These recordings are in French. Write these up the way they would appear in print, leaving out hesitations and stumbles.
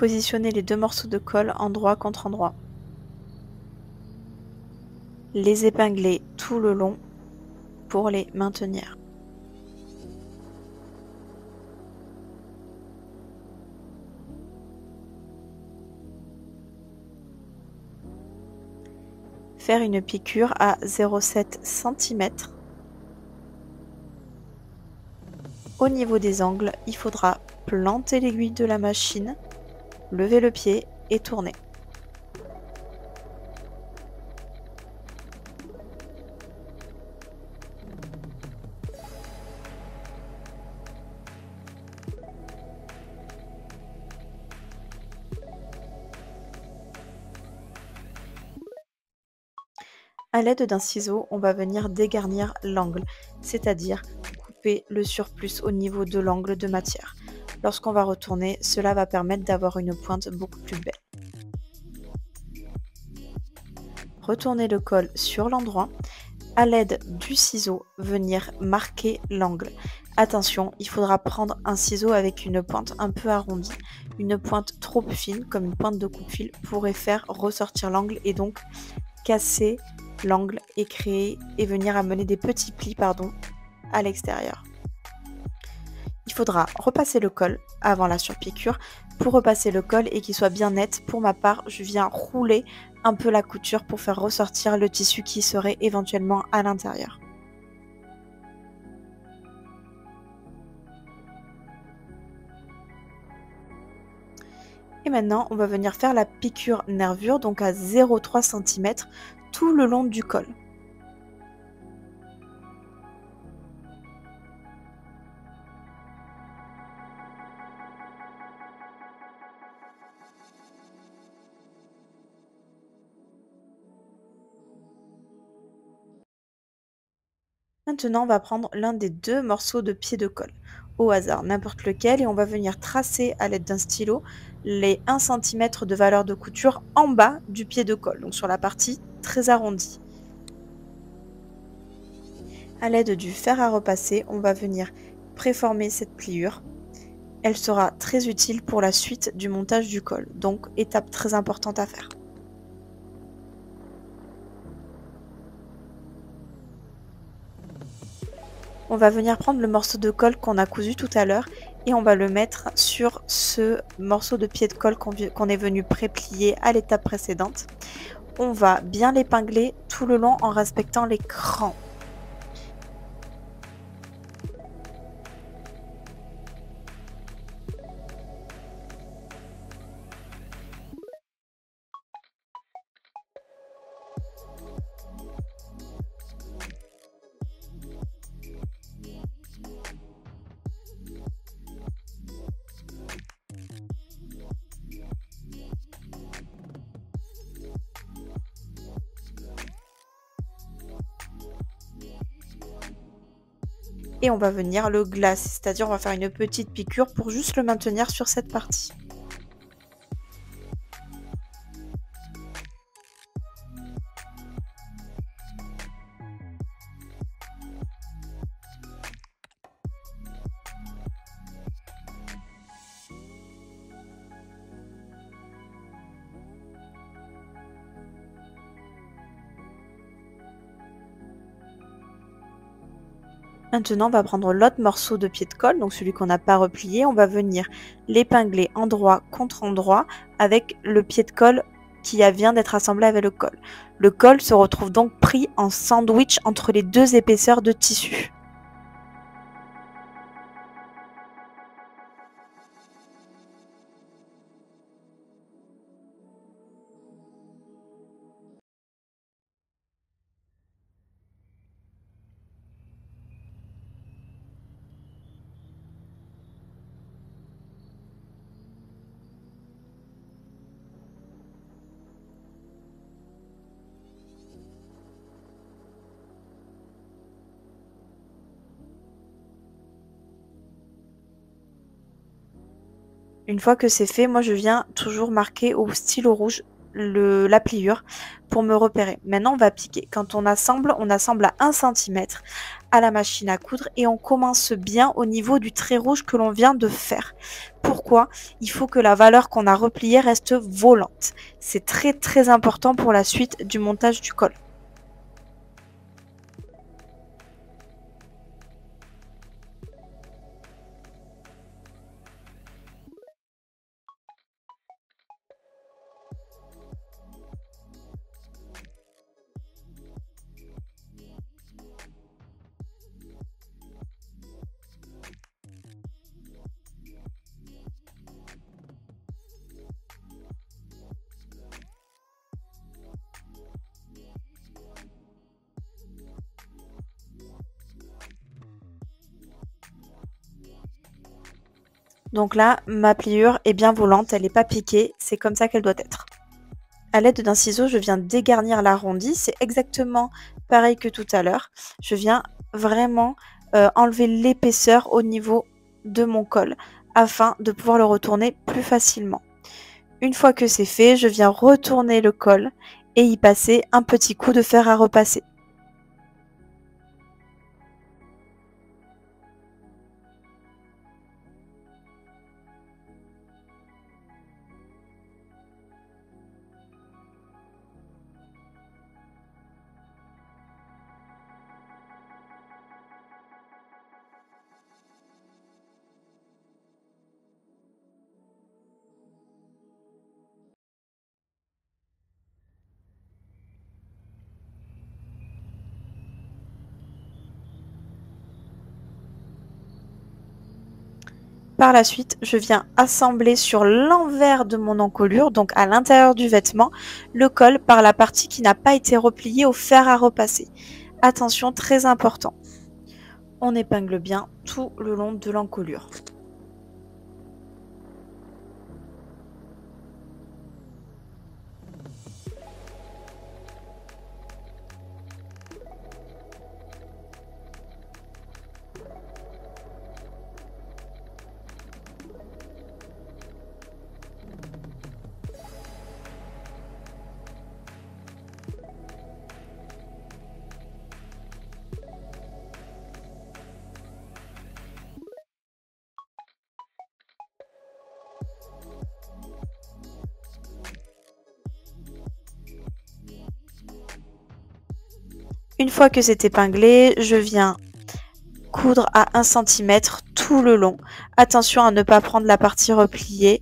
Positionnez les deux morceaux de colle endroit contre endroit. Les épingler tout le long pour les maintenir. Faire une piqûre à 0,7 cm. Au niveau des angles, il faudra planter l'aiguille de la machine, lever le pied et tourner. À l'aide d'un ciseau, on va venir dégarnir l'angle, c'est-à-dire couper le surplus au niveau de l'angle de matière. Lorsqu'on va retourner, cela va permettre d'avoir une pointe beaucoup plus belle. Retournez le col sur l'endroit. À l'aide du ciseau, venir marquer l'angle. Attention, il faudra prendre un ciseau avec une pointe un peu arrondie. Une pointe trop fine, comme une pointe de coupe-fil, pourrait faire ressortir l'angle et donc casser l'angle et créer et venir amener des petits plis à l'extérieur. Il faudra repasser le col avant la surpiqûre pour repasser le col et qu'il soit bien net. Pour ma part, je viens rouler un peu la couture pour faire ressortir le tissu qui serait éventuellement à l'intérieur. Et maintenant, on va venir faire la piqûre nervure, donc à 0,3 cm tout le long du col. Maintenant, on va prendre l'un des deux morceaux de pied de colle, au hasard, n'importe lequel, et on va venir tracer à l'aide d'un stylo les 1 cm de valeur de couture en bas du pied de colle, donc sur la partie très arrondie. À l'aide du fer à repasser, on va venir préformer cette pliure. Elle sera très utile pour la suite du montage du col, donc étape très importante à faire. On va venir prendre le morceau de colle qu'on a cousu tout à l'heure et on va le mettre sur ce morceau de pied de colle qu'on est venu pré-plier à l'étape précédente. On va bien l'épingler tout le long en respectant les crans. Et on va venir le glacer, c'est-à-dire on va faire une petite piqûre pour juste le maintenir sur cette partie. Maintenant, on va prendre l'autre morceau de pied de colle, donc celui qu'on n'a pas replié. On va venir l'épingler endroit contre endroit avec le pied de colle qui vient d'être assemblé avec le col. Le col se retrouve donc pris en sandwich entre les deux épaisseurs de tissu. Une fois que c'est fait, moi je viens toujours marquer au stylo rouge la pliure pour me repérer. Maintenant, on va piquer. Quand on assemble à 1 centimètre à la machine à coudre et on commence bien au niveau du trait rouge que l'on vient de faire. Pourquoi? Il faut que la valeur qu'on a repliée reste volante. C'est très très important pour la suite du montage du col. Donc là, ma pliure est bien volante, elle n'est pas piquée, c'est comme ça qu'elle doit être. À l'aide d'un ciseau, je viens dégarnir l'arrondi, c'est exactement pareil que tout à l'heure. Je viens vraiment enlever l'épaisseur au niveau de mon col afin de pouvoir le retourner plus facilement. Une fois que c'est fait, je viens retourner le col et y passer un petit coup de fer à repasser. Par la suite, je viens assembler sur l'envers de mon encolure, donc à l'intérieur du vêtement, le col par la partie qui n'a pas été repliée au fer à repasser. Attention, très important. On épingle bien tout le long de l'encolure. Une fois que c'est épinglé, je viens coudre à 1 centimètre tout le long. Attention à ne pas prendre la partie repliée.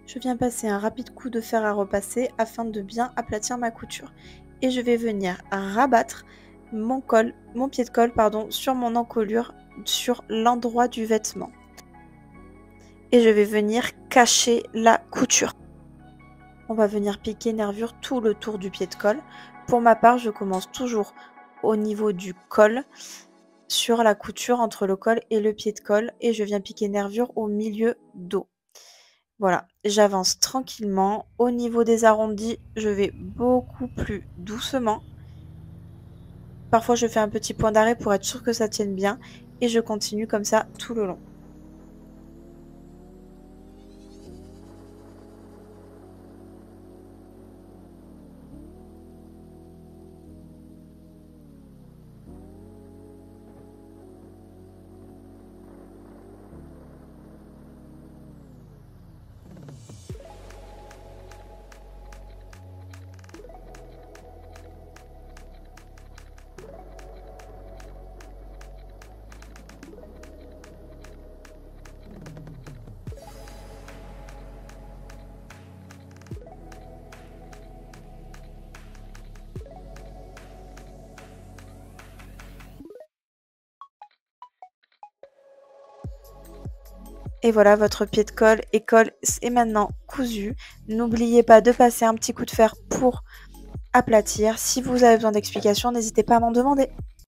Je viens passer un rapide coup de fer à repasser afin de bien aplatir ma couture. Et je vais venir rabattre mon pied de colle, sur mon encolure, sur l'endroit du vêtement. Et je vais venir cacher la couture. On va venir piquer nervure tout le tour du pied de colle. Pour ma part, je commence toujours au niveau du col, sur la couture entre le col et le pied de colle, et je viens piquer nervure au milieu dos. Voilà, j'avance tranquillement. Au niveau des arrondis, je vais beaucoup plus doucement. Parfois, je fais un petit point d'arrêt pour être sûr que ça tienne bien, et je continue comme ça tout le long. Et voilà, votre pied de colle est maintenant cousu. N'oubliez pas de passer un petit coup de fer pour aplatir. Si vous avez besoin d'explications, n'hésitez pas à m'en demander.